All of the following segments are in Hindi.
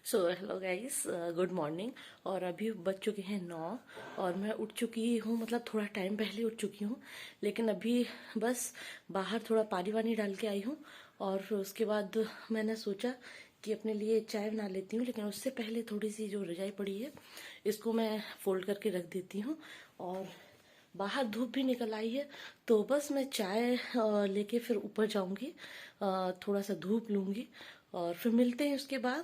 So hello guys, good morning. और अभी बज चुके हैं 9 और मैं उठ चुकी हूँ, मतलब थोड़ा टाइम पहले उठ चुकी हूँ। लेकिन अभी बस बाहर थोड़ा पानी वानी डाल के आई हूँ और फिर उसके बाद मैंने सोचा कि अपने लिए चाय बना लेती हूँ। लेकिन उससे पहले थोड़ी सी जो रजाई पड़ी है इसको मैं फोल्ड करके रख देती हूँ। और बाहर धूप भी निकल आई है तो बस मैं चाय लेके फिर ऊपर जाऊंगी, थोड़ा सा धूप लूंगी और फिर मिलते हैं उसके बाद।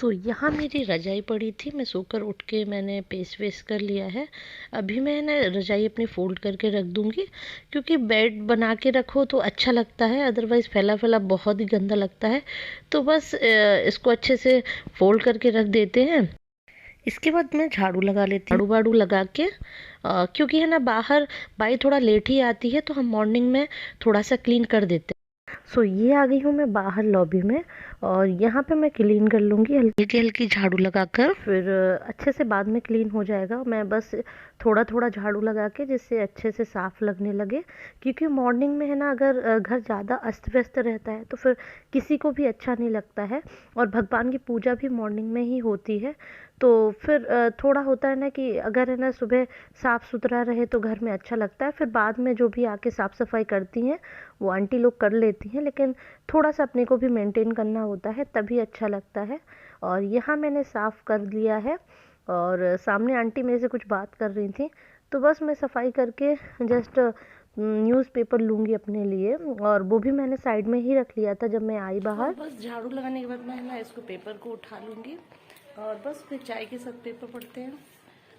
यहाँ मेरी रजाई पड़ी थी, मैं सोकर उठ के मैंने पेस्ट वेस्ट कर लिया है। अभी मैं ना रजाई अपनी फोल्ड करके रख दूंगी, क्योंकि बेड बना के रखो तो अच्छा लगता है, अदरवाइज फैला फैला बहुत ही गंदा लगता है। तो बस इसको अच्छे से फोल्ड करके रख देते हैं। इसके बाद मैं झाड़ू लगा लेती हूँ, झाड़ू वाड़ू लगा के क्योंकि है ना बाहर बाई थोड़ा लेट ही आती है तो हम मॉर्निंग में थोड़ा सा क्लीन कर देते हैं। ये आ गई हूँ मैं बाहर लॉबी में और यहाँ पे मैं क्लीन कर लूँगी हल्की हल्की झाड़ू लगाकर। फिर अच्छे से बाद में क्लीन हो जाएगा। मैं बस थोड़ा थोड़ा झाड़ू लगा के जिससे अच्छे से साफ लगने लगे, क्योंकि मॉर्निंग में है ना अगर घर ज़्यादा अस्त व्यस्त रहता है तो फिर किसी को भी अच्छा नहीं लगता है। और भगवान की पूजा भी मॉर्निंग में ही होती है, तो फिर थोड़ा होता है ना कि अगर है ना सुबह साफ़ सुथरा रहे तो घर में अच्छा लगता है। फिर बाद में जो भी आके साफ़ सफाई करती हैं वो आंटी लोग कर लेती हैं, लेकिन थोड़ा सा अपने को भी मेंटेन करना होता है तभी अच्छा लगता है। और यहाँ मैंने साफ़ कर लिया है और सामने आंटी मेरे से कुछ बात कर रही थी, तो बस मैं सफाई करके जस्ट न्यूज़पेपर लूँगी अपने लिए, और वो भी मैंने साइड में ही रख लिया था जब मैं आई बाहर। बस झाड़ू लगाने के बाद मैं ना इसको पेपर को उठा लूँगी और बस फिर चाय के साथ पेपर पढ़ते हैं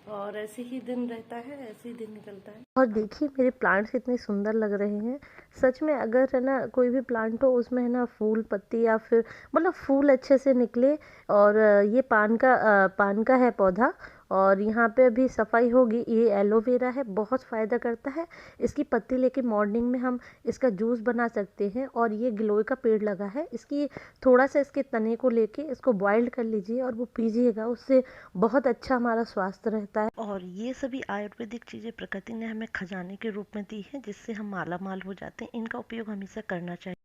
और ऐसे ही दिन रहता है, ऐसे ही दिन निकलता है। और देखिए मेरे प्लांट्स कितने सुंदर लग रहे हैं। सच में अगर है ना कोई भी प्लांट हो उसमें है ना फूल पत्ती या फिर मतलब फूल अच्छे से निकले। और ये पान का है पौधा और यहाँ पे अभी सफाई होगी। ये एलोवेरा है, बहुत फ़ायदा करता है। इसकी पत्ती लेके मॉर्निंग में हम इसका जूस बना सकते हैं। और ये गिलोय का पेड़ लगा है, इसकी थोड़ा सा इसके तने को लेके इसको बॉइल्ड कर लीजिए और वो पीजिएगा, उससे बहुत अच्छा हमारा स्वास्थ्य रहता है। और ये सभी आयुर्वेदिक चीज़ें प्रकृति ने हमें खजाने के रूप में दी हैं, जिससे हम माला माल हो जाते हैं। इनका उपयोग हमेशा करना चाहिए।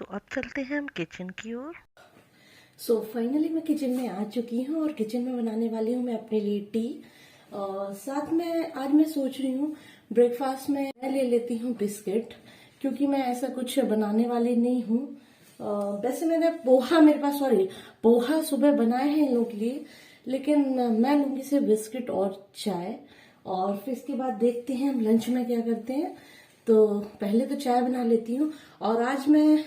अब चलते हैं हम किचन की ओर। फाइनली मैं किचन में आ चुकी हूँ और किचन में बनाने वाली हूँ मैं अपने लिए टी। और साथ में आज मैं सोच रही हूँ ब्रेकफास्ट में मैं ले लेती हूँ बिस्किट, क्योंकि मैं ऐसा कुछ बनाने वाली नहीं हूँ। वैसे मैंने पोहा, मेरे पास सॉरी पोहा सुबह बनाए हैं इन लोगों के लिए, लेकिन मैं लूंगी सिर्फ बिस्किट और चाय। और फिर इसके बाद देखते हैं हम लंच में क्या करते हैं। तो पहले तो चाय बना लेती हूँ। और आज मैं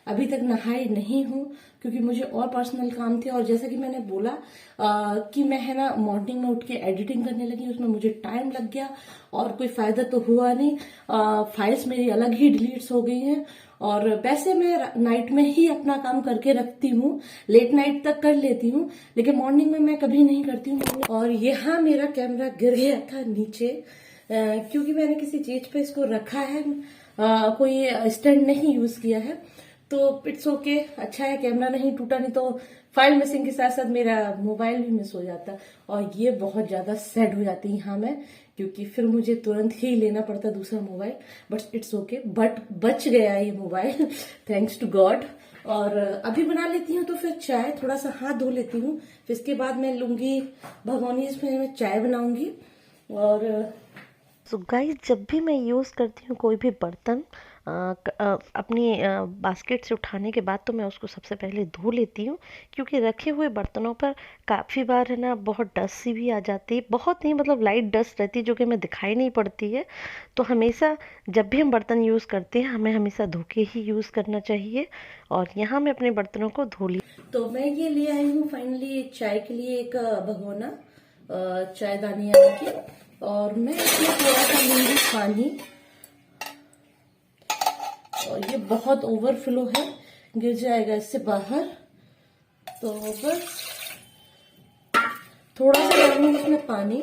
अभी तक नहाई नहीं हूँ क्योंकि मुझे और पर्सनल काम थे। और जैसा कि मैंने बोला कि मैं है ना मॉर्निंग में उठ के एडिटिंग करने लगी, उसमें मुझे टाइम लग गया और कोई फायदा तो हुआ नहीं। फाइल्स मेरी अलग ही डिलीट्स हो गई हैं। और वैसे मैं नाइट में ही अपना काम करके रखती हूँ, लेट नाइट तक कर लेती हूँ, लेकिन मॉर्निंग में मैं कभी नहीं करती हूँ। और यहाँ मेरा कैमरा गिर गया था नीचे, क्योंकि मैंने किसी चीज पे इसको रखा है, कोई स्टैंड नहीं यूज किया है। तो इट्स ओके, अच्छा है कैमरा नहीं टूटा, नहीं तो फाइल मिसिंग के साथ साथ मेरा मोबाइल भी मिस हो जाता। और ये बहुत ज्यादा सैड हो जाती यहाँ मैं, क्योंकि फिर मुझे तुरंत ही लेना पड़ता दूसरा mobile. But it's okay, but बच गया ये मोबाइल थैंक्स टू गॉड। और अभी बना लेती हूँ तो फिर चाय, थोड़ा सा हाथ धो लेती हूँ, फिर इसके बाद मैं लूंगी भगोनी, इसमें मैं चाय बनाऊंगी। और गाइस जब भी मैं यूज़ करती हूँ कोई भी बर्तन अपनी बास्केट से उठाने के बाद, तो मैं उसको सबसे पहले धो लेती हूँ, क्योंकि रखे हुए बर्तनों पर काफ़ी बार है ना बहुत डस्ट सी भी आ जाती है। बहुत नहीं, मतलब लाइट डस्ट रहती है जो कि हमें दिखाई नहीं पड़ती है। तो हमेशा जब भी हम बर्तन यूज़ करते हैं हमें हमेशा धो के ही यूज़ करना चाहिए। और यहाँ मैं अपने बर्तनों को धो ली। तो मैं ये ले आई हूँ फाइनली चाय के लिए एक भगोना, चायदानी की। और मैं इसमें थोड़ा सा लूंगी पानी, और ये बहुत ओवरफ्लो है, गिर जाएगा इससे बाहर। तो बस थोड़ा सा डालूंगी इसमें पानी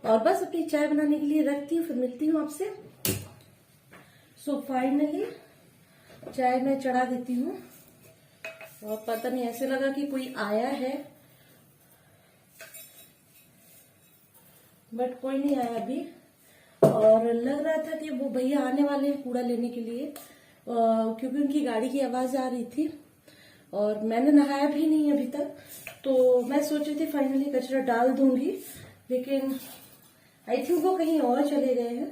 और बस अपनी चाय बनाने के लिए रखती हूँ, फिर मिलती हूँ आपसे। फाइनली चाय मैं चढ़ा देती हूँ। और पता नहीं, ऐसे लगा कि कोई आया है, बट कोई नहीं आया अभी। और लग रहा था कि वो भैया आने वाले हैं कूड़ा लेने के लिए, क्योंकि उनकी गाड़ी की आवाज आ रही थी। और मैंने नहाया भी नहीं अभी तक, तो मैं सोच रही थी फाइनली कचरा डाल दूंगी, लेकिन आई थिंक वो कहीं और चले गए हैं।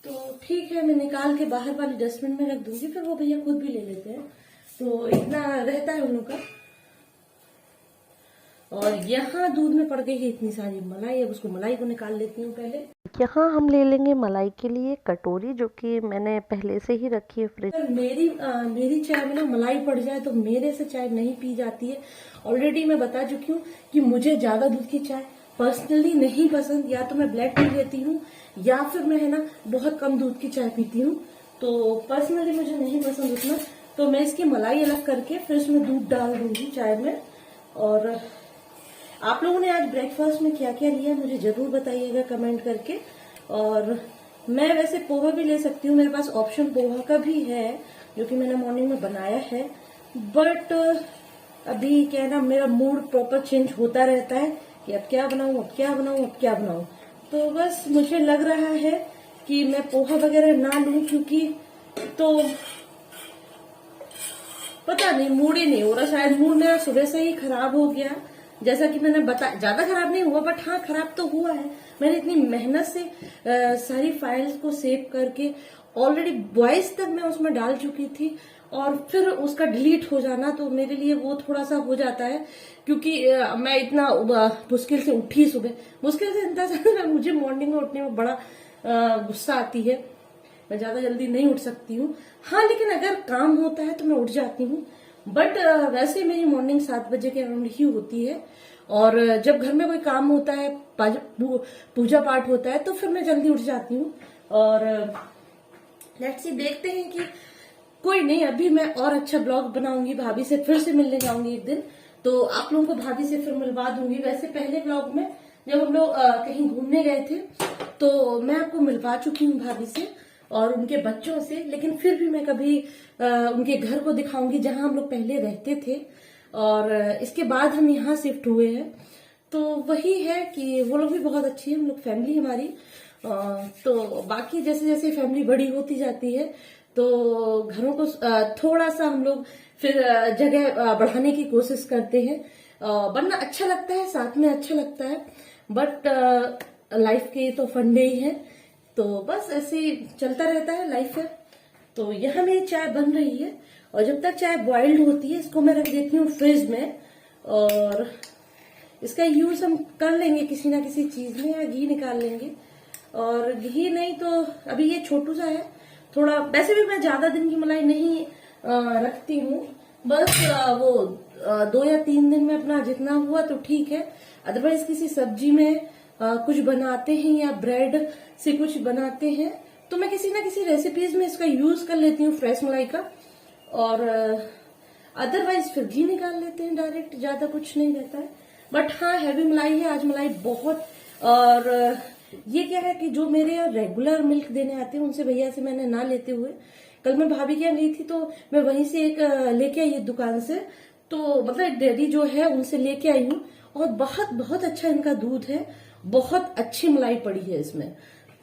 तो ठीक है, मैं निकाल के बाहर वाले डस्टबिन में रख दूंगी, फिर वो भैया खुद भी ले लेते हैं, तो इतना रहता है उन लोग का। और यहाँ दूध में पड़ गई है इतनी सारी मलाई, अब उसको मलाई को निकाल लेती हूँ पहले। यहाँ हम ले लेंगे मलाई के लिए कटोरी, जो कि मैंने पहले से ही रखी है फ्रिज। अगर मेरी चाय में ना मलाई पड़ जाए तो मेरे से चाय नहीं पी जाती है। ऑलरेडी मैं बता चुकी हूँ कि मुझे ज्यादा दूध की चाय पर्सनली नहीं पसंद, या तो मैं ब्लैक टी लेती हूँ या फिर मैं है ना बहुत कम दूध की चाय पीती हूँ, तो पर्सनली मुझे नहीं पसंद उतना। तो मैं इसकी मलाई अलग करके फिर उसमें दूध डाल दूंगी चाय में। और आप लोगों ने आज ब्रेकफास्ट में क्या क्या लिया मुझे जरूर बताइएगा कमेंट करके। और मैं वैसे पोहा भी ले सकती हूँ, मेरे पास ऑप्शन पोहा का भी है जो कि मैंने मॉर्निंग में बनाया है, बट अभी क्या है ना, मेरा मूड प्रॉपर चेंज होता रहता है कि अब क्या बनाऊं, अब क्या बनाऊं, अब क्या बनाऊं। तो बस मुझे लग रहा है कि मैं पोहा वगैरह ना लूं, क्योंकि तो पता नहीं मूड ही नहीं हो रहा, शायद मूड मेरा सुबह से ही खराब हो गया। जैसा कि मैंने बताया, ज्यादा खराब नहीं हुआ, बट हाँ खराब तो हुआ है। मैंने इतनी मेहनत से सारी फाइल्स को सेव करके ऑलरेडी वॉइस तक मैं उसमें डाल चुकी थी, और फिर उसका डिलीट हो जाना तो मेरे लिए वो थोड़ा सा हो जाता है, क्योंकि मैं इतना मुश्किल से उठी सुबह, मुश्किल से इतना मुझे मॉर्निंग में उठने में बड़ा गुस्सा आती है, मैं ज्यादा जल्दी नहीं उठ सकती हूँ। हाँ, लेकिन अगर काम होता है तो मैं उठ जाती हूँ, बट वैसे मेरी मॉर्निंग 7 बजे के अराउंड ही होती है। और जब घर में कोई काम होता है, पूजा पाठ होता है, तो फिर मैं जल्दी उठ जाती हूँ। और लेट्स सी, देखते हैं कि कोई नहीं, अभी मैं और अच्छा ब्लॉग बनाऊंगी, भाभी से फिर से मिलने जाऊंगी एक दिन, तो आप लोगों को भाभी से फिर मिलवा दूंगी। वैसे पहले ब्लॉग में जब हम लोग कहीं घूमने गए थे तो मैं आपको मिलवा चुकी हूँ भाभी से और उनके बच्चों से, लेकिन फिर भी मैं कभी उनके घर को दिखाऊंगी जहां हम लोग पहले रहते थे, और इसके बाद हम यहाँ शिफ्ट हुए हैं। तो वही है कि वो लोग भी बहुत अच्छी है, हम लोग फैमिली हमारी। तो बाकी जैसे जैसे फैमिली बड़ी होती जाती है तो घरों को थोड़ा सा हम लोग फिर जगह बढ़ाने की कोशिश करते हैं, वरना अच्छा लगता है, साथ में अच्छा लगता है, बट लाइफ के तो फंडे ही है, तो बस ऐसे ही चलता रहता है लाइफ है। तो यहाँ मेरी चाय बन रही है, और जब तक चाय बॉइल्ड होती है इसको मैं रख देती हूँ फ्रिज में, और इसका यूज हम कर लेंगे किसी ना किसी चीज में, या घी निकाल लेंगे। और घी नहीं तो अभी ये छोटू सा है थोड़ा, वैसे भी मैं ज्यादा दिन की मलाई नहीं रखती हूँ, बस वो 2 या 3 दिन में अपना जितना हुआ तो ठीक है। अदरवाइज किसी सब्जी में कुछ बनाते हैं या ब्रेड से कुछ बनाते हैं तो मैं किसी ना किसी रेसिपीज में इसका यूज कर लेती हूँ, फ्रेश मलाई का। और अदरवाइज फिर घी निकाल लेते हैं डायरेक्ट, ज्यादा कुछ नहीं रहता है। बट हाँ, हैवी मलाई है आज, मलाई बहुत। और ये क्या है कि जो मेरे रेगुलर मिल्क देने आते हैं उनसे भैया से मैंने ना लेते हुए, कल मैं भाभी के यहाँ गई थी तो मैं वहीं से एक लेके आई दुकान से, तो मतलब एक डेयरी जो है उनसे लेके आई हूँ, और बहुत बहुत अच्छा इनका दूध है, बहुत अच्छी मलाई पड़ी है इसमें।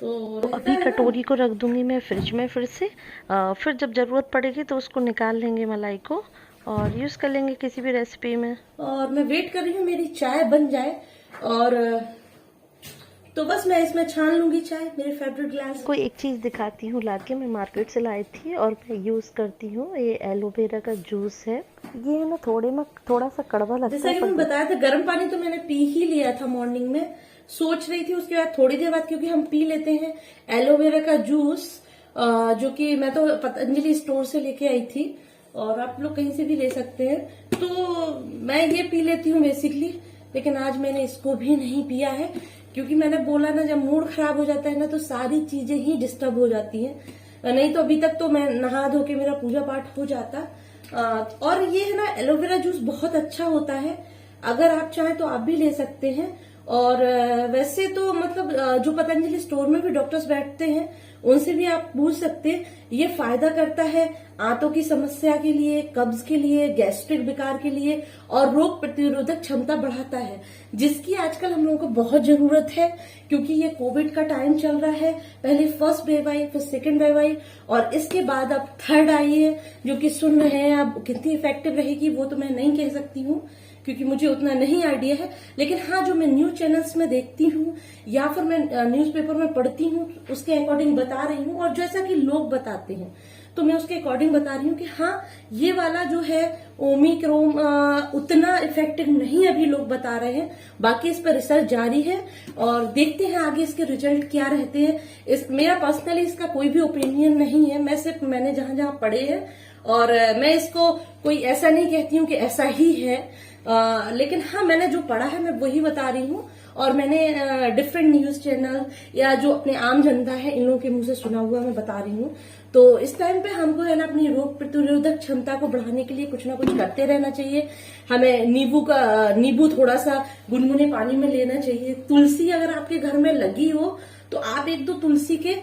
तो अभी कटोरी को रख दूंगी मैं फ्रिज में फिर से, फिर जब ज़रूरत पड़ेगी तो उसको निकाल लेंगे मलाई को और यूज़ कर लेंगे किसी भी रेसिपी में। और मैं वेट कर रही हूँ मेरी चाय बन जाए, और तो बस मैं इसमें छान लूंगी चाय, मेरे फेवरेट ग्लास। कोई एक चीज़ दिखाती हूँ लाके, मैं मार्केट से लाई थी और मैं यूज़ करती हूँ, ये एलोवेरा का जूस है। ये है ना थोड़ा सा कड़वा लगता है, जैसा कि मैंने बताया था, गर्म पानी तो मैंने पी ही लिया था मॉर्निंग में, सोच रही थी उसके बाद थोड़ी देर बाद, क्योंकि हम पी लेते हैं एलोवेरा का जूस, जो कि मैं तो पतंजलि स्टोर से लेके आई थी, और आप लोग कहीं से भी ले सकते हैं, तो मैं ये पी लेती हूँ बेसिकली। लेकिन आज मैंने इसको भी नहीं पिया है, क्योंकि मैंने बोला ना, जब मूड खराब हो जाता है ना तो सारी चीजें ही डिस्टर्ब हो जाती हैं। नहीं तो अभी तक तो मैं नहा धो के मेरा पूजा पाठ हो जाता। और ये है ना, एलोवेरा जूस बहुत अच्छा होता है, अगर आप चाहें तो आप भी ले सकते हैं। और वैसे तो मतलब जो पतंजलि स्टोर में भी डॉक्टर्स बैठते हैं उनसे भी आप पूछ सकते हैं। ये फायदा करता है आंतों की समस्या के लिए, कब्ज के लिए, गैस्ट्रिक विकार के लिए और रोग प्रतिरोधक क्षमता बढ़ाता है, जिसकी आजकल हम लोगों को बहुत जरूरत है क्योंकि ये कोविड का टाइम चल रहा है। पहले फर्स्ट वेव आई, फिर सेकेंड वेव आई और इसके बाद अब थर्ड आई है, जो कि सुन रहे हैं। अब कितनी इफेक्टिव रहेगी वो तो मैं नहीं कह सकती हूँ क्योंकि मुझे उतना नहीं आइडिया है, लेकिन हाँ जो मैं न्यूज चैनल्स में देखती हूँ या फिर मैं न्यूज़पेपर में पढ़ती हूँ उसके अकॉर्डिंग बता रही हूँ, और जैसा कि लोग बताते हैं तो मैं उसके अकॉर्डिंग बता रही हूँ कि हाँ ये वाला जो है ओमिक्रॉन उतना इफेक्टिव नहीं अभी लोग बता रहे हैं। बाकी इस पर रिसर्च जारी है और देखते हैं आगे इसके रिजल्ट क्या रहते हैं। मेरा पर्सनली इसका कोई भी ओपिनियन नहीं है, मैंने जहां जहां पढ़े हैं और मैं इसको कोई ऐसा नहीं कहती हूँ कि ऐसा ही है, लेकिन हाँ मैंने जो पढ़ा है मैं वही बता रही हूँ। और मैंने डिफरेंट न्यूज चैनल या जो अपने आम जनता है इन लोगों के मुंह से सुना हुआ मैं बता रही हूँ। तो इस टाइम पे हमको है ना अपनी रोग प्रतिरोधक क्षमता को बढ़ाने के लिए कुछ ना कुछ करते रहना चाहिए। हमें नींबू थोड़ा सा गुनगुने पानी में लेना चाहिए। तुलसी अगर आपके घर में लगी हो तो आप एक दो तुलसी के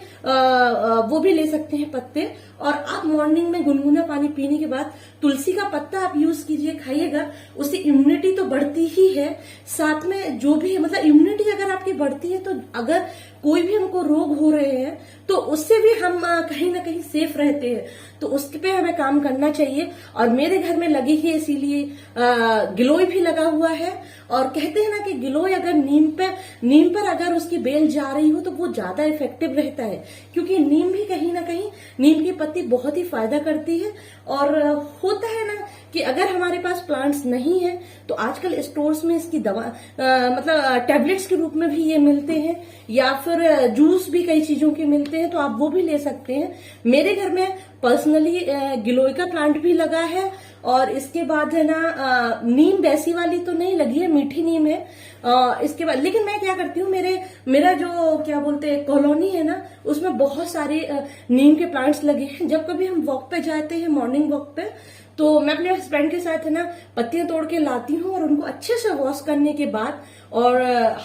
वो भी ले सकते हैं पत्ते, और आप मॉर्निंग में गुनगुना पानी पीने के बाद तुलसी का पत्ता आप यूज कीजिए, खाइएगा। उससे इम्यूनिटी तो बढ़ती ही है, साथ में जो भी मतलब इम्यूनिटी अगर आपकी बढ़ती है तो अगर कोई भी हमको रोग हो रहे हैं तो उससे भी हम कहीं ना कहीं सेफ रहते हैं। तो उस पे हमें काम करना चाहिए। और मेरे घर में लगी है इसीलिए गिलोय भी लगा हुआ है, और कहते हैं ना कि गिलोय अगर नीम पर अगर उसकी बेल जा रही हो तो वो ज्यादा इफेक्टिव रहता है, क्योंकि नीम भी कहीं ना कहीं नीम की पत्ती बहुत ही फायदा करती है। और होता है ना कि अगर हमारे पास प्लांट्स नहीं है तो आजकल स्टोर्स में इसकी दवा मतलब टैबलेट्स के रूप में भी ये मिलते हैं, या फिर जूस भी कई चीजों के मिलते हैं, तो आप वो भी ले सकते हैं। मेरे घर में पर्सनली गिलोय का प्लांट भी लगा है, और इसके बाद है ना नीम वैसी वाली तो नहीं लगी है, मीठी नीम है। इसके बाद लेकिन मैं क्या करती हूँ, मेरा जो क्या बोलते हैं कॉलोनी है ना उसमें बहुत सारे नीम के प्लांट्स लगे हैं। जब कभी हम वॉक पे जाते हैं मॉर्निंग वॉक पे, तो मैं अपने हस्बैंड के साथ है ना पत्तियां तोड़ के लाती हूँ और उनको अच्छे से वॉश करने के बाद और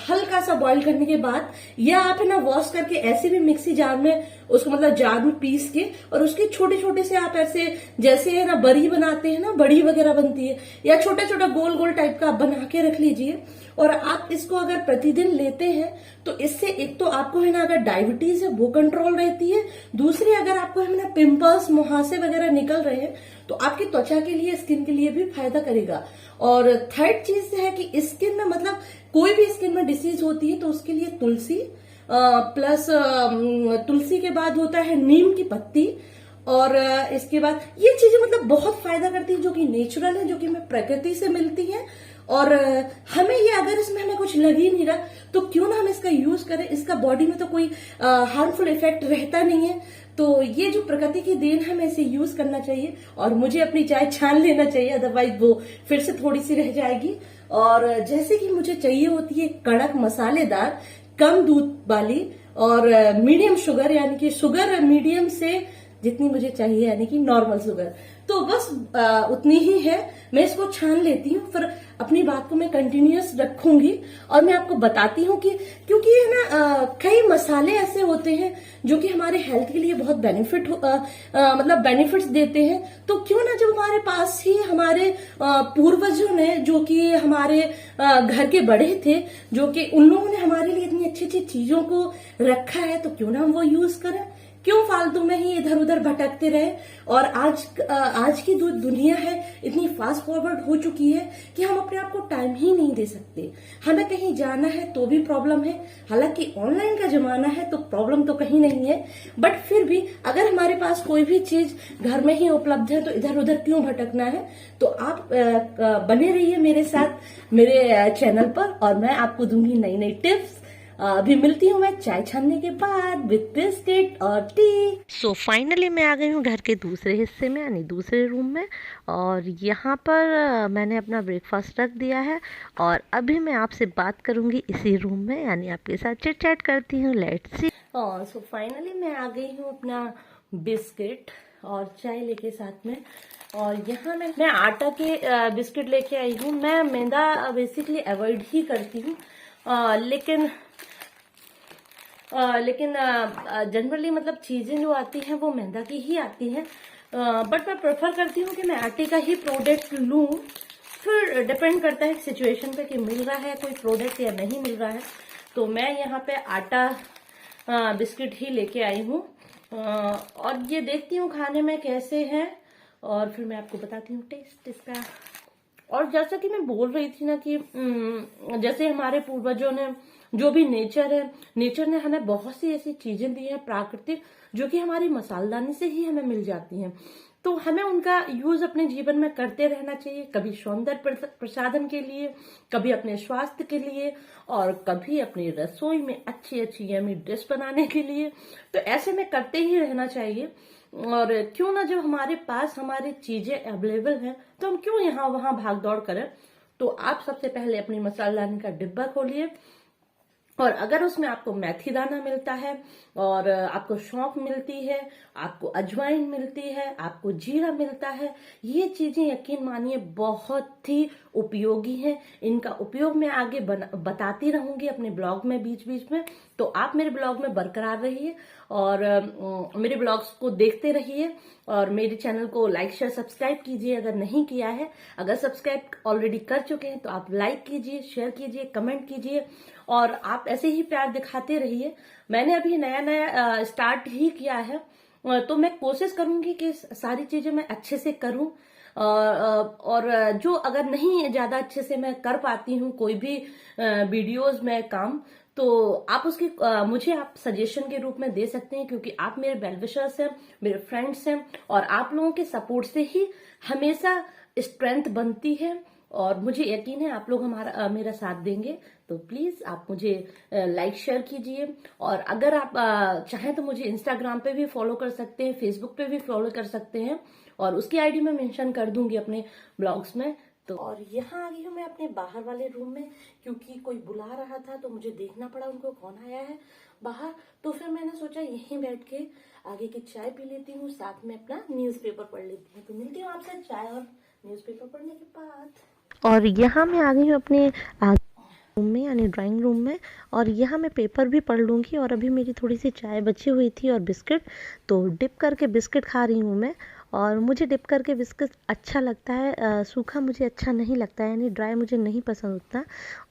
हल्का सा बॉईल करने के बाद, या आप है ना वॉश करके ऐसे भी मिक्सी जार में उसको मतलब जार में पीस के और उसके छोटे छोटे से आप ऐसे जैसे है ना बड़ी बनाते हैं ना, बड़ी वगैरह बनती है, या छोटा छोटा गोल गोल टाइप का आप बना के रख लीजिए। और आप इसको अगर प्रतिदिन लेते हैं तो इससे एक तो आपको है ना अगर डायबिटीज है वो कंट्रोल रहती है, दूसरी अगर आपको है ना पिंपल्स मुहासे वगैरह निकल रहे हैं तो आपकी त्वचा के लिए, स्किन के लिए भी फायदा करेगा। और थर्ड चीज है कि स्किन में मतलब कोई भी स्किन में डिसीज होती है तो उसके लिए तुलसी प्लस तुलसी के बाद होता है नीम की पत्ती, और इसके बाद ये चीजें मतलब बहुत फायदा करती है जो कि नेचुरल है, जो कि हमें प्रकृति से मिलती है। और हमें ये अगर इसमें हमें कुछ लग ही नहीं रहा तो क्यों ना हम इसका यूज करें, इसका बॉडी में तो कोई हार्मफुल इफेक्ट रहता नहीं है। तो ये जो प्रकृति की देन है हमें इसे यूज करना चाहिए, और मुझे अपनी चाय छान लेना चाहिए, अदरवाइज वो फिर से थोड़ी सी रह जाएगी। और जैसे कि मुझे चाहिए होती है कड़क मसालेदार कम दूध वाली और मीडियम शुगर, यानी कि शुगर मीडियम से जितनी मुझे चाहिए यानी कि नॉर्मल शुगर, तो बस उतनी ही है। मैं इसको छान लेती हूँ, फिर अपनी बात को मैं कंटिन्यूअस रखूंगी और मैं आपको बताती हूँ कि क्योंकि है ना कई मसाले ऐसे होते हैं जो कि हमारे हेल्थ के लिए बहुत मतलब बेनिफिट्स देते हैं। तो क्यों ना जब हमारे पास ही हमारे पूर्वजों ने, जो कि हमारे घर के बड़े थे, जो कि उन लोगों ने हमारे लिए इतनी अच्छी अच्छी चीजों को रखा है, तो क्यों ना हम वो यूज करें, क्यों फालतू में ही इधर उधर भटकते रहे। और आज की जो दुनिया है इतनी फास्ट फॉरवर्ड हो चुकी है कि हम अपने आप को टाइम ही नहीं दे सकते। हमें कहीं जाना है तो भी प्रॉब्लम है, हालांकि ऑनलाइन का जमाना है तो प्रॉब्लम तो कहीं नहीं है, बट फिर भी अगर हमारे पास कोई भी चीज घर में ही उपलब्ध है तो इधर उधर क्यों भटकना है। तो आप बने रहिए मेरे साथ मेरे चैनल पर, और मैं आपको दूंगी नई नई टिप्स। अभी मिलती हूँ मैं चाय छानने के बाद विद बिस्किट और टी। सो फाइनली मैं आ गई हूँ घर के दूसरे हिस्से में, यानी दूसरे रूम में, और यहाँ पर मैंने अपना ब्रेकफास्ट रख दिया है और अभी मैं आपसे बात करूँगी इसी रूम में, यानी आपके साथ चिट चैट करती हूँ। Let's see. सो फाइनली मैं आ गई हूँ अपना बिस्किट और चाय लेके साथ में, और यहाँ मैं आटा के बिस्किट लेके आई हूँ। मैं मैदा बेसिकली अवॉइड ही करती हूँ, लेकिन जनरली मतलब चीजें जो आती हैं वो मैदा की ही आती हैं, बट मैं प्रेफर करती हूँ कि मैं आटे का ही प्रोडक्ट लूँ। फिर डिपेंड करता है सिचुएशन पे कि मिल रहा है कोई प्रोडक्ट या नहीं मिल रहा है। तो मैं यहाँ पे आटा बिस्किट ही लेके आई हूँ, और ये देखती हूँ खाने में कैसे हैं, और फिर मैं आपको बताती हूँ टेस्ट इसका। और जैसा कि मैं बोल रही थी ना कि जैसे हमारे पूर्वजों ने, जो भी नेचर ने हमें बहुत सी ऐसी चीजें दी हैं प्राकृतिक, जो कि हमारी मसालदानी से ही हमें मिल जाती हैं। तो हमें उनका यूज अपने जीवन में करते रहना चाहिए, कभी सौंदर्य प्रसाधन के लिए, कभी अपने स्वास्थ्य के लिए, और कभी अपनी रसोई में अच्छी अच्छी यमी डिश बनाने के लिए। तो ऐसे में करते ही रहना चाहिए। और क्यों ना, जब हमारे पास हमारी चीजें अवेलेबल हैं तो हम क्यों यहाँ वहां भाग दौड़ करें। तो आप सबसे पहले अपनी मसालादानी का डिब्बा खोलिए, और अगर उसमें आपको मेथी दाना मिलता है, और आपको सौंफ मिलती है, आपको अजवाइन मिलती है, आपको जीरा मिलता है, ये चीजें यकीन मानिए बहुत ही उपयोगी हैं। इनका उपयोग मैं आगे बताती रहूंगी अपने ब्लॉग में बीच बीच में। तो आप मेरे ब्लॉग में बरकरार रहिए, और मेरे ब्लॉग्स को देखते रहिए, और मेरे चैनल को लाइक शेयर सब्सक्राइब कीजिए अगर नहीं किया है। अगर सब्सक्राइब ऑलरेडी कर चुके हैं तो आप लाइक कीजिए, शेयर कीजिए, कमेंट कीजिए, और आप ऐसे ही प्यार दिखाते रहिए। मैंने अभी नया नया स्टार्ट ही किया है, तो मैं कोशिश करूंगी कि सारी चीजें मैं अच्छे से करूं। और जो अगर नहीं ज्यादा अच्छे से मैं कर पाती हूँ कोई भी वीडियोस में काम, तो आप उसकी मुझे आप सजेशन के रूप में दे सकते हैं, क्योंकि आप मेरे वेल विशर्स हैं, मेरे फ्रेंड्स हैं, और आप लोगों के सपोर्ट से ही हमेशा स्ट्रेंथ बनती है। और मुझे यकीन है आप लोग मेरा साथ देंगे। तो प्लीज आप मुझे लाइक शेयर कीजिए, और अगर आप चाहें तो मुझे इंस्टाग्राम पे भी फॉलो कर सकते हैं, फेसबुक पे भी फॉलो कर सकते हैं, और उसकी आईडी मैं मेंशन कर दूंगी अपने ब्लॉग्स में। तो और यहाँ आ गई हूँ मैं अपने बाहर वाले रूम में, क्योंकि कोई बुला रहा था तो मुझे देखना पड़ा उनको कौन आया है बाहर। तो फिर मैंने सोचा यहीं बैठ के आगे की चाय पी लेती हूँ, साथ में अपना न्यूज़पेपर पढ़ लेती हूँ। तो मिलती हूँ आपसे चाय और न्यूज़पेपर पढ़ने के बाद। और यहाँ मैं आ गई हूँ अपने रूम में यानी ड्राइंग रूम में, और यहाँ मैं पेपर भी पढ़ लूँगी। और अभी मेरी थोड़ी सी चाय बची हुई थी और बिस्किट, तो डिप करके बिस्किट खा रही हूँ मैं। और मुझे डिप करके बिस्किट अच्छा लगता है, सूखा मुझे अच्छा नहीं लगता है, यानी ड्राई मुझे नहीं पसंद होता।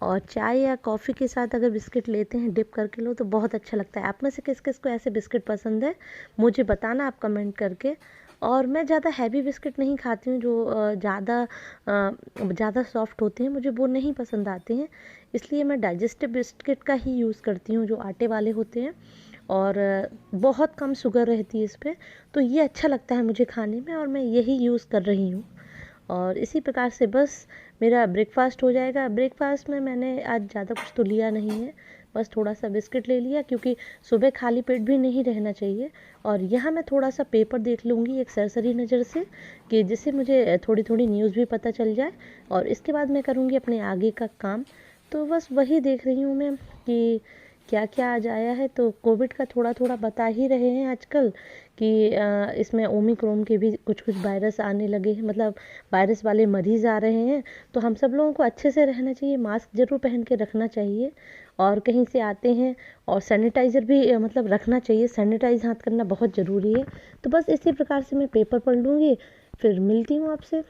और चाय या कॉफ़ी के साथ अगर बिस्किट लेते हैं डिप करके लो तो बहुत अच्छा लगता है। आप में से किस किस को ऐसे बिस्किट पसंद है मुझे बताना आप कमेंट करके। और मैं ज़्यादा हैवी बिस्किट नहीं खाती हूँ, जो ज़्यादा सॉफ्ट होते हैं, मुझे वो नहीं पसंद आते हैं। इसलिए मैं डाइजेस्टिव बिस्किट का ही यूज़ करती हूँ, जो आटे वाले होते हैं, और बहुत कम शुगर रहती है इस पे। तो ये अच्छा लगता है मुझे खाने में, और मैं यही यूज़ कर रही हूँ। और इसी प्रकार से बस मेरा ब्रेकफास्ट हो जाएगा। ब्रेकफास्ट में मैंने आज ज़्यादा कुछ तो लिया नहीं है, बस थोड़ा सा बिस्किट ले लिया, क्योंकि सुबह खाली पेट भी नहीं रहना चाहिए। और यहाँ मैं थोड़ा सा पेपर देख लूँगी एक सरसरी नज़र से, कि जिससे मुझे थोड़ी थोड़ी न्यूज़ भी पता चल जाए, और इसके बाद मैं करूँगी अपने आगे का काम। तो बस वही देख रही हूँ मैं कि क्या क्या आज आया है। तो कोविड का थोड़ा थोड़ा बता ही रहे हैं आजकल कि इसमें ओमिक्रॉन के भी कुछ कुछ वायरस आने लगे हैं, मतलब वायरस वाले मरीज़ आ रहे हैं। तो हम सब लोगों को अच्छे से रहना चाहिए, मास्क ज़रूर पहन के रखना चाहिए, और कहीं से आते हैं और सैनिटाइज़र भी मतलब रखना चाहिए, सैनिटाइज हाथ करना बहुत ज़रूरी है। तो बस इसी प्रकार से मैं पेपर पढ़ लूँगी, फिर मिलती हूँ आपसे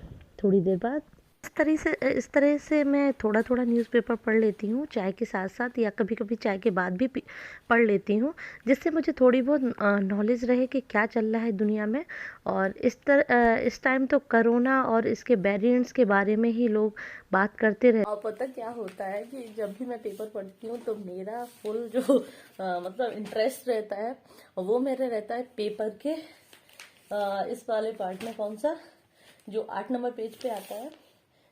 थोड़ी देर बाद। इस तरह से मैं थोड़ा थोड़ा न्यूज़पेपर पढ़ लेती हूँ चाय के साथ साथ, या कभी कभी चाय के बाद भी पढ़ लेती हूँ, जिससे मुझे थोड़ी बहुत नॉलेज रहे कि क्या चल रहा है दुनिया में। और इस टाइम तो कोरोना और इसके वेरिएंट्स के बारे में ही लोग बात करते रहे। और पता क्या होता है कि जब भी मैं पेपर पढ़ती हूँ तो मेरा फुल जो मतलब इंटरेस्ट रहता है वो मेरे रहता है पेपर के इस वाले पार्ट में, कौन सा, जो 8 नंबर पेज पे आता है,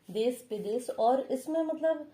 देश विदेश। और इसमें मतलब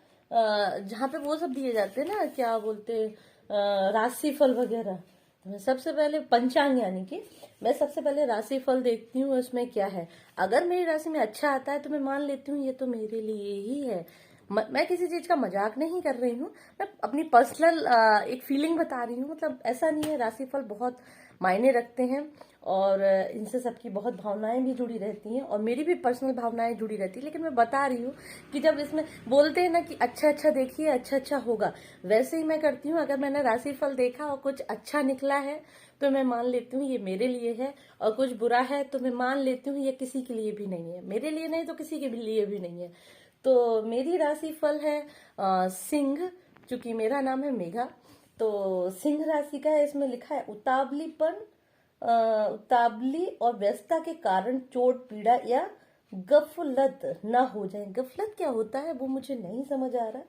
जहाँ पे वो सब दिए जाते हैं ना, क्या बोलते, राशिफल वगैरह। तो मैं सबसे पहले पंचांग, यानी कि मैं सबसे पहले राशिफल देखती हूँ उसमें क्या है। अगर मेरी राशि में अच्छा आता है तो मैं मान लेती हूँ ये तो मेरे लिए ही है। मैं किसी चीज का मजाक नहीं कर रही हूँ, मैं अपनी पर्सनल एक फीलिंग बता रही हूँ। मतलब ऐसा नहीं है, राशिफल बहुत मायने रखते हैं और इनसे सबकी बहुत भावनाएं भी जुड़ी रहती हैं और मेरी भी पर्सनल भावनाएं जुड़ी रहती है। लेकिन मैं बता रही हूँ कि जब इसमें बोलते हैं ना कि अच्छा अच्छा देखिए अच्छा अच्छा होगा, वैसे ही मैं करती हूँ। अगर मैंने राशिफल देखा और कुछ अच्छा निकला है तो मैं मान लेती हूँ ये मेरे लिए है, और कुछ बुरा है तो मैं मान लेती हूँ ये किसी के लिए भी नहीं है, मेरे लिए नहीं तो किसी के लिए भी नहीं है। तो मेरी राशिफल है सिंह, चूंकि मेरा नाम है मेघा। तो सिंह राशि का है, इसमें लिखा है उतावलीपन, उतावली और व्यस्तता के कारण चोट पीड़ा या गफलत ना हो जाए। गफलत क्या होता है वो मुझे नहीं समझ आ रहा,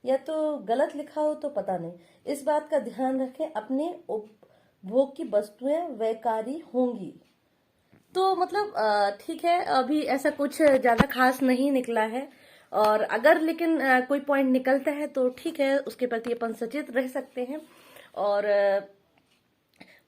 या तो गलत लिखा हो तो पता नहीं। इस बात का ध्यान रखें, अपने उपभोग की वस्तुएं व्ययकारी होंगी। तो मतलब ठीक है, अभी ऐसा कुछ ज्यादा खास नहीं निकला है। और अगर लेकिन कोई पॉइंट निकलता है तो ठीक है, उसके प्रति अपन सचेत रह सकते हैं। और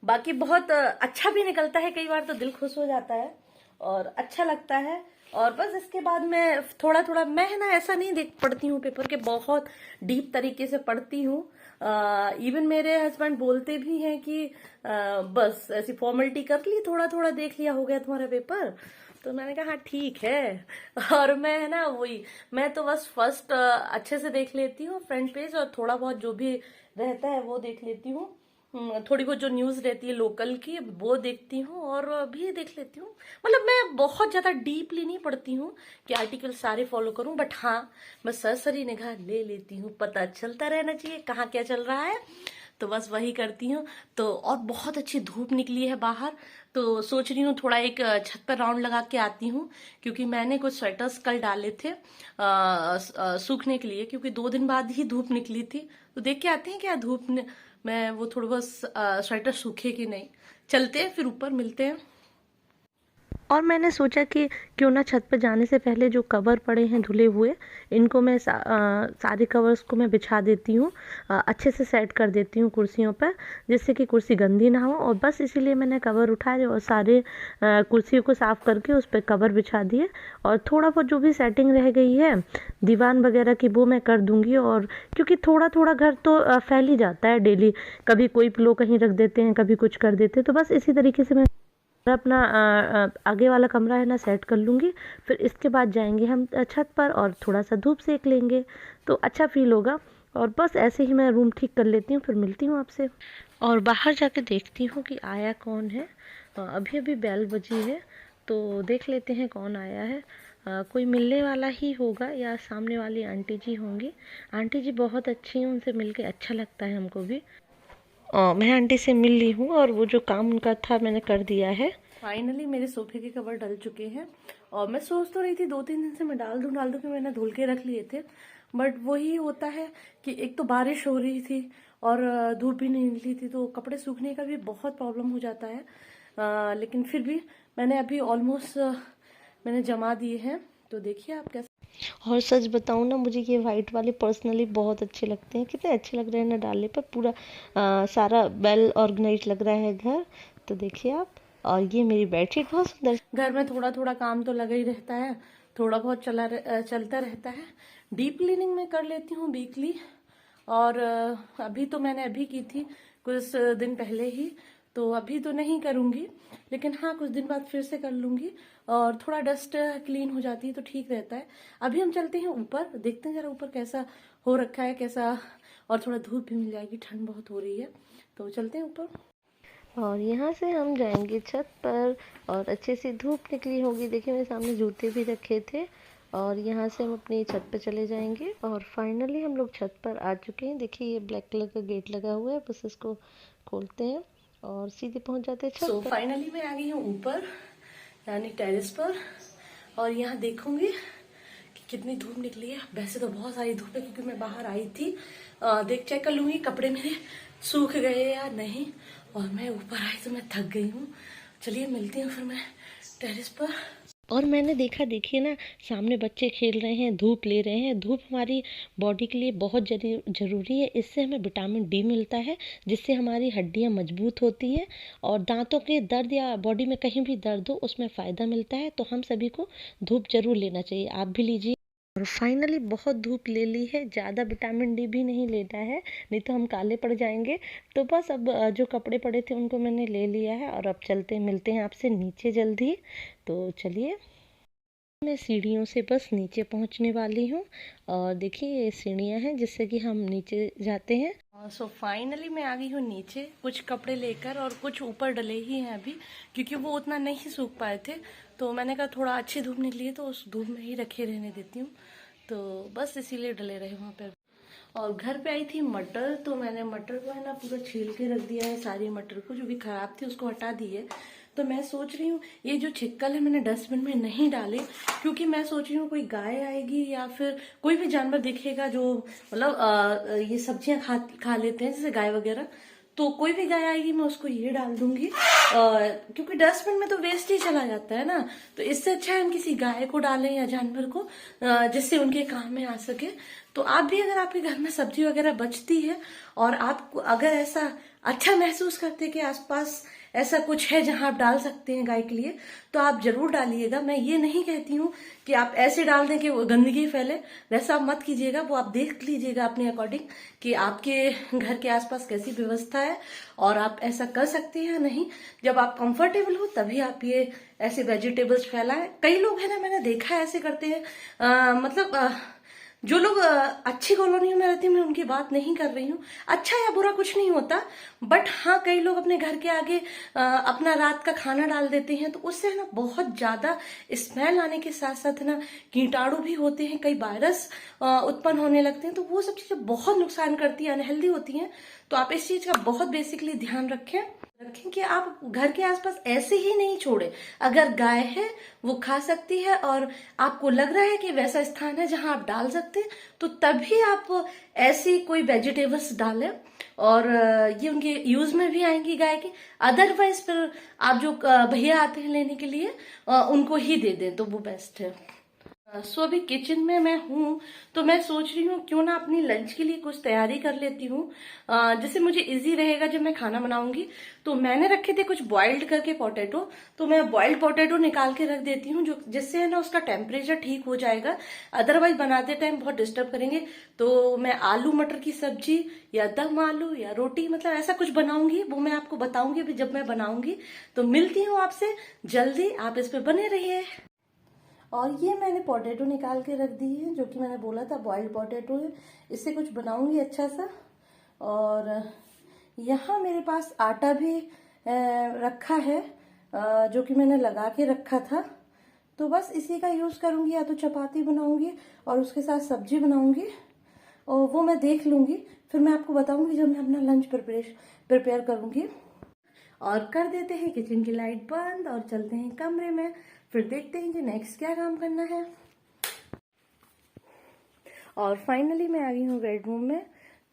बाकी बहुत अच्छा भी निकलता है, कई बार तो दिल खुश हो जाता है और अच्छा लगता है। और बस इसके बाद मैं थोड़ा थोड़ा, मैं ना ऐसा नहीं देख पढ़ती हूँ पेपर के, बहुत डीप तरीके से पढ़ती हूँ। इवन मेरे हस्बैंड बोलते भी हैं कि बस ऐसी फॉर्मेलिटी कर ली, थोड़ा थोड़ा देख लिया, हो गया तुम्हारा पेपर। तो मैंने कहा हाँ ठीक है। और मैं है ना वही, मैं तो बस फर्स्ट अच्छे से देख लेती हूँ फ्रंट पेज, और थोड़ा बहुत जो भी रहता है वो देख लेती हूँ। थोड़ी बहुत जो न्यूज रहती है लोकल की वो देखती हूँ और भी देख लेती हूँ। मतलब मैं बहुत ज्यादा डीपली नहीं पढ़ती हूँ कि आर्टिकल सारे फॉलो करूँ, बट हाँ मैं सरसरी निगाह ले लेती हूँ, पता चलता रहना चाहिए कहाँ क्या चल रहा है, तो बस वही करती हूँ। तो और बहुत अच्छी धूप निकली है बाहर, तो सोच रही हूँ थोड़ा एक छत पर राउंड लगा के आती हूँ, क्योंकि मैंने कुछ स्वेटर्स कल डाले थे सूखने के लिए, क्योंकि 2 दिन बाद ही धूप निकली थी। तो देख के आते हैं क्या धूप में वो थोड़ा बहुत स्वेटर सूखे कि नहीं। चलते हैं फिर ऊपर मिलते हैं। और मैंने सोचा कि क्यों ना छत पर जाने से पहले जो कवर पड़े हैं धुले हुए, इनको मैं सारे कवर्स को मैं बिछा देती हूँ, अच्छे से सेट कर देती हूँ कुर्सियों पर, जिससे कि कुर्सी गंदी ना हो। और बस इसीलिए मैंने कवर उठाए और सारे कुर्सियों को साफ़ करके उस पर कवर बिछा दिए। और थोड़ा बहुत जो भी सेटिंग रह गई है दीवान वगैरह की वो मैं कर दूँगी। और क्योंकि थोड़ा थोड़ा घर तो फैल ही जाता है डेली, कभी कोई पिलो कहीं रख देते हैं, कभी कुछ कर देते हैं। तो बस इसी तरीके से मैं अपना आगे वाला कमरा है ना सेट कर लूँगी। फिर इसके बाद जाएंगे हम छत पर और थोड़ा सा धूप सेक लेंगे, तो अच्छा फील होगा। और बस ऐसे ही मैं रूम ठीक कर लेती हूँ, फिर मिलती हूँ आपसे। और बाहर जाके देखती हूँ कि आया कौन है। अभी अभी बेल बजी है, तो देख लेते हैं कौन आया है। कोई मिलने वाला ही होगा या सामने वाली आंटी जी होंगी। आंटी जी बहुत अच्छी हैं, उनसे मिलके अच्छा लगता है हमको भी। मैं आंटी से मिल ली हूँ और वो जो काम उनका था मैंने कर दिया है। फाइनली मेरे सोफे के कवर डल चुके हैं, और मैं सोच तो रही थी 2-3 दिन से मैं डाल दूं कि मैंने धुल के रख लिए थे, बट वही होता है कि एक तो बारिश हो रही थी और धूप भी नहीं निकली थी, तो कपड़े सूखने का भी बहुत प्रॉब्लम हो जाता है। लेकिन फिर भी मैंने अभी ऑलमोस्ट मैंने जमा दिए हैं, तो देखिए आप कैसे। और सच बताऊँ ना, मुझे ये वाइट वाले पर्सनली बहुत अच्छे लगते हैं। कितने अच्छे लग रहे हैं ना डालने पर, पूरा सारा वेल ऑर्गेनाइज लग रहा है घर। तो देखिए आप। और ये मेरी बेडशीट बहुत सुंदर। घर में थोड़ा थोड़ा काम तो लगा ही रहता है, थोड़ा बहुत चलता रहता है। डीप क्लीनिंग में कर लेती हूँ वीकली, और अभी तो मैंने अभी की थी कुछ दिन पहले ही, तो अभी तो नहीं करूंगी, लेकिन हाँ कुछ दिन बाद फिर से कर लूंगी। और थोड़ा डस्ट क्लीन हो जाती है तो ठीक रहता है। अभी हम चलते हैं ऊपर, देखते हैं जरा ऊपर कैसा हो रखा है कैसा, और थोड़ा धूप भी मिल जाएगी, ठंड बहुत हो रही है, तो चलते हैं ऊपर। और यहाँ से हम जाएंगे छत पर, और अच्छे से धूप निकली होगी। देखिए मेरे सामने जूते भी रखे थे। और यहाँ से हम अपनी छत पर चले जाएंगे। और फाइनली हम लोग छत पर आ चुके हैं। देखिए ये ब्लैक कलर का गेट लगा हुआ है, बस इसको खोलते हैं और सीधे पहुँच जाते हैं छत पर। फाइनली मैं आ गई हूँ ऊपर, यानी टेरेस पर, और यहाँ देखूंगी कि कितनी धूप निकली है। वैसे तो बहुत सारी धूप है क्योंकि मैं बाहर आई थी। देख चेक कर लूंगी कपड़े मेरे सूख गए या नहीं। और मैं ऊपर आई तो मैं थक गई हूँ। चलिए मिलती हूँ फिर मैं टेरेस पर। और मैंने देखा, देखिए ना, सामने बच्चे खेल रहे हैं, धूप ले रहे हैं। धूप हमारी बॉडी के लिए बहुत ज़रूरी है। इससे हमें विटामिन डी मिलता है, जिससे हमारी हड्डियां मजबूत होती हैं। और दांतों के दर्द या बॉडी में कहीं भी दर्द हो उसमें फ़ायदा मिलता है। तो हम सभी को धूप जरूर लेना चाहिए। आप भी लीजिए। और फाइनली बहुत धूप ले ली है, ज़्यादा विटामिन डी भी नहीं लेना है, नहीं तो हम काले पड़ जाएंगे। तो बस अब जो कपड़े पड़े थे उनको मैंने ले लिया है और अब चलते मिलते हैं आपसे नीचे जल्दी। तो चलिए, मैं सीढ़ियों से बस नीचे पहुंचने वाली हूँ और देखिए ये सीढ़ियाँ हैं जिससे कि हम नीचे जाते हैं। सो फाइनली मैं आ गई हूँ नीचे कुछ कपड़े लेकर, और कुछ ऊपर डले ही हैं अभी, क्योंकि वो उतना नहीं सूख पाए थे। तो मैंने कहा थोड़ा अच्छी धूप निकली है तो उस धूप में ही रखे रहने देती हूँ, तो बस इसीलिए डले रहे वहाँ पर। और घर पे आई थी मटर, तो मैंने मटर को है ना पूरा छील के रख दिया है, सारी मटर को जो भी खराब थी उसको हटा दी है। तो मैं सोच रही हूँ ये जो छिक्कल है मैंने डस्टबिन में नहीं डाले, क्योंकि मैं सोच रही हूँ कोई गाय आएगी या फिर कोई भी जानवर दिखेगा जो मतलब ये सब्जियां खा लेते हैं जैसे गाय वगैरह, तो कोई भी गाय आएगी मैं उसको ये डाल दूंगी, क्योंकि डस्टबिन में तो वेस्ट ही चला जाता है ना। तो इससे अच्छा है हम किसी गाय को डालें या जानवर को, जिससे उनके काम में आ सके। तो आप भी अगर आपके घर में सब्जी वगैरह बचती है और आप अगर ऐसा अच्छा महसूस करते हैं कि आसपास ऐसा कुछ है जहां आप डाल सकते हैं गाय के लिए, तो आप जरूर डालिएगा। मैं ये नहीं कहती हूँ कि आप ऐसे डाल दें कि वो गंदगी फैले, वैसा आप मत कीजिएगा। वो आप देख लीजिएगा अपने अकॉर्डिंग कि आपके घर के आसपास कैसी व्यवस्था है और आप ऐसा कर सकते हैं या नहीं। जब आप कंफर्टेबल हो तभी आप ये ऐसे वेजिटेबल्स फैलाएं। कई लोग है ना, मैंने देखा है ऐसे करते हैं, जो लोग अच्छी कॉलोनियों में रहते हैं, मैं उनकी बात नहीं कर रही हूँ, अच्छा या बुरा कुछ नहीं होता, बट हाँ कई लोग अपने घर के आगे अपना रात का खाना डाल देते हैं, तो उससे है ना बहुत ज्यादा स्मेल आने के साथ साथ ना कीटाणु भी होते हैं, कई वायरस उत्पन्न होने लगते हैं, तो वो सब चीजें बहुत नुकसान करती है, अनहेल्दी होती हैं। तो आप इस चीज का बहुत बेसिकली ध्यान रखें कि आप घर के आसपास ऐसे ही नहीं छोड़े। अगर गाय है वो खा सकती है और आपको लग रहा है कि वैसा स्थान है जहां आप डाल सकते हैं, तो तभी आप ऐसी कोई वेजिटेबल्स डालें और ये उनके यूज में भी आएंगी गाय के। अदरवाइज फिर आप जो भैया आते हैं लेने के लिए उनको ही दे दें तो वो बेस्ट है। सो अभी किचन में मैं हूँ, तो मैं सोच रही हूँ क्यों ना अपनी लंच के लिए कुछ तैयारी कर लेती हूँ, जिससे मुझे इजी रहेगा जब मैं खाना बनाऊंगी। तो मैंने रखे थे कुछ बॉइल्ड करके पोटैटो, तो मैं बॉइल्ड पोटैटो निकाल के रख देती हूँ, जो जिससे है ना उसका टेम्परेचर ठीक हो जाएगा। अदरवाइज बनाते टाइम बहुत डिस्टर्ब करेंगे। तो मैं आलू मटर की सब्जी या दम आलू या रोटी, मतलब ऐसा कुछ बनाऊंगी, वो मैं आपको बताऊंगी अभी जब मैं बनाऊंगी। तो मिलती हूँ आपसे जल्दी, आप इस पे बने रहिए। और ये मैंने पोटैटो निकाल के रख दी है, जो कि मैंने बोला था बॉइल्ड पोटैटो है, इससे कुछ बनाऊंगी अच्छा सा। और यहाँ मेरे पास आटा भी रखा है, जो कि मैंने लगा के रखा था। तो बस इसी का यूज करूंगी, या तो चपाती बनाऊंगी और उसके साथ सब्जी बनाऊंगी, और वो मैं देख लूंगी, फिर मैं आपको बताऊंगी जब मैं अपना लंच प्रिपेयर करूंगी। और कर देते हैं किचन की लाइट बंद और चलते हैं कमरे में, फिर देखते हैं कि नेक्स्ट क्या काम करना है। और फाइनली मैं आ गई हूँ बेडरूम में,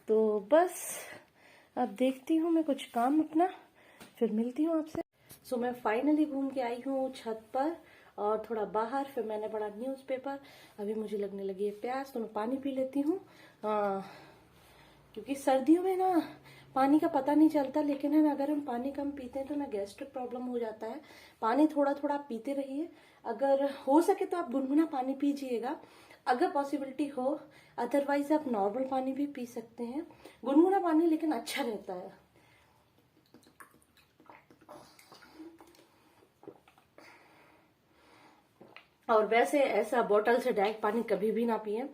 तो बस अब देखती हूँ मैं कुछ काम अपना, फिर मिलती हूँ आपसे। सो मैं फाइनली घूम के आई हूँ छत पर और थोड़ा बाहर, फिर मैंने पढ़ा न्यूज़पेपर। अभी मुझे लगने लगी है प्यास, तो मैं पानी पी लेती हूँ, क्योंकि सर्दियों में ना पानी का पता नहीं चलता, लेकिन है ना अगर हम पानी कम पीते हैं तो ना गैस्ट्रिक प्रॉब्लम हो जाता है। पानी थोड़ा थोड़ा पीते रहिए, अगर हो सके तो आप गुनगुना पानी पीजिएगा अगर पॉसिबिलिटी हो, अदरवाइज आप नॉर्मल पानी भी पी सकते हैं, गुनगुना पानी लेकिन अच्छा रहता है। और वैसे ऐसा बोतल से डायरेक्ट पानी कभी भी ना पिए।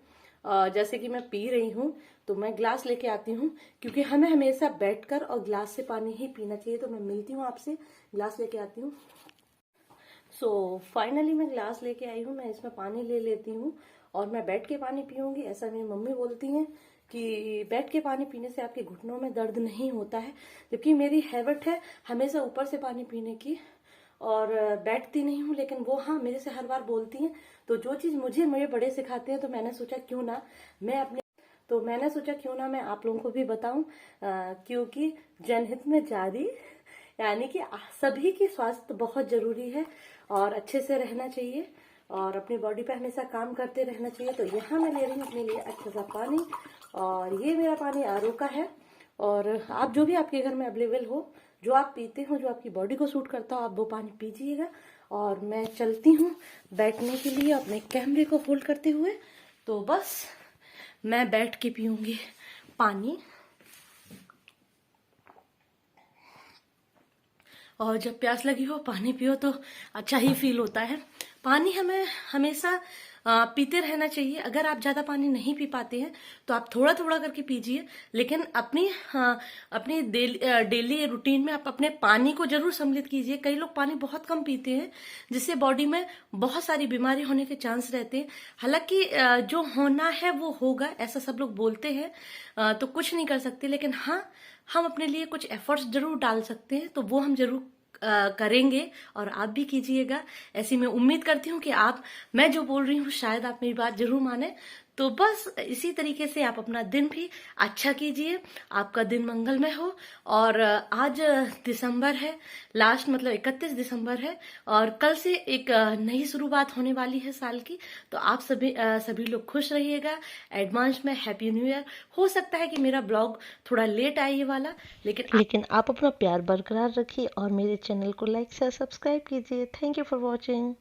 जैसे कि मैं पी रही हूँ तो मैं ग्लास लेके आती हूँ, क्योंकि हमें हमेशा बैठकर और ग्लास से पानी ही पीना चाहिए। तो मैं मिलती हूँ आपसे, ग्लास लेके आती हूँ। सो फाइनली मैं ग्लास लेके आई हूँ, मैं इसमें पानी ले लेती हूँ और मैं बैठ के पानी पीऊंगी। ऐसा मेरी मम्मी बोलती हैं कि बैठ के पानी पीने से आपके घुटनों में दर्द नहीं होता है, जबकि मेरी हैबिट है हमेशा ऊपर से पानी पीने की और बैठती नहीं हूँ, लेकिन वो हाँ मेरे से हर बार बोलती हैं। तो जो चीज मुझे मेरे बड़े सिखाते हैं, तो मैंने सोचा क्यों ना मैं आप लोगों को भी बताऊं, क्योंकि जनहित में जारी, यानी कि सभी की स्वास्थ्य बहुत जरूरी है और अच्छे से रहना चाहिए और अपनी बॉडी पे हमेशा काम करते रहना चाहिए। तो यहाँ मैं ले रही हूँ अपने लिए अच्छा सा पानी, और ये मेरा पानी आरओ का है। और आप जो भी आपके घर में अवेलेबल हो, जो आप पीते हो, जो आपकी बॉडी को सूट करता हो, आप वो पानी पीजिएगा। और मैं चलती हूँ बैठने के लिए अपने कैमरे को होल्ड करते हुए। तो बस मैं बैठ के पीऊंगी पानी। और जब प्यास लगी हो पानी पियो तो अच्छा ही फील होता है। पानी हमें हमेशा पीते रहना चाहिए। अगर आप ज्यादा पानी नहीं पी पाते हैं तो आप थोड़ा थोड़ा करके पीजिए, लेकिन अपनी डेली रूटीन में आप अपने पानी को जरूर सम्मिलित कीजिए। कई लोग पानी बहुत कम पीते हैं, जिससे बॉडी में बहुत सारी बीमारी होने के चांस रहते हैं। हालांकि जो होना है वो होगा, ऐसा सब लोग बोलते हैं, तो कुछ नहीं कर सकते, लेकिन हाँ, हम अपने लिए कुछ एफर्ट्स जरूर डाल सकते हैं, तो वो हम जरूर करेंगे और आप भी कीजिएगा। ऐसी मैं उम्मीद करती हूँ कि मैं जो बोल रही हूँ शायद आप मेरी बात जरूर माने। तो बस इसी तरीके से आप अपना दिन भी अच्छा कीजिए, आपका दिन मंगलमय हो। और आज दिसंबर है, लास्ट मतलब 31 दिसंबर है, और कल से एक नई शुरुआत होने वाली है साल की। तो आप सभी लोग खुश रहिएगा। एडवांस में हैप्पी न्यू ईयर। हो सकता है कि मेरा ब्लॉग थोड़ा लेट आए ये वाला, लेकिन आप अपना प्यार बरकरार रखिए और मेरे चैनल को लाइक शेयर सब्सक्राइब कीजिए। Thank you for watching.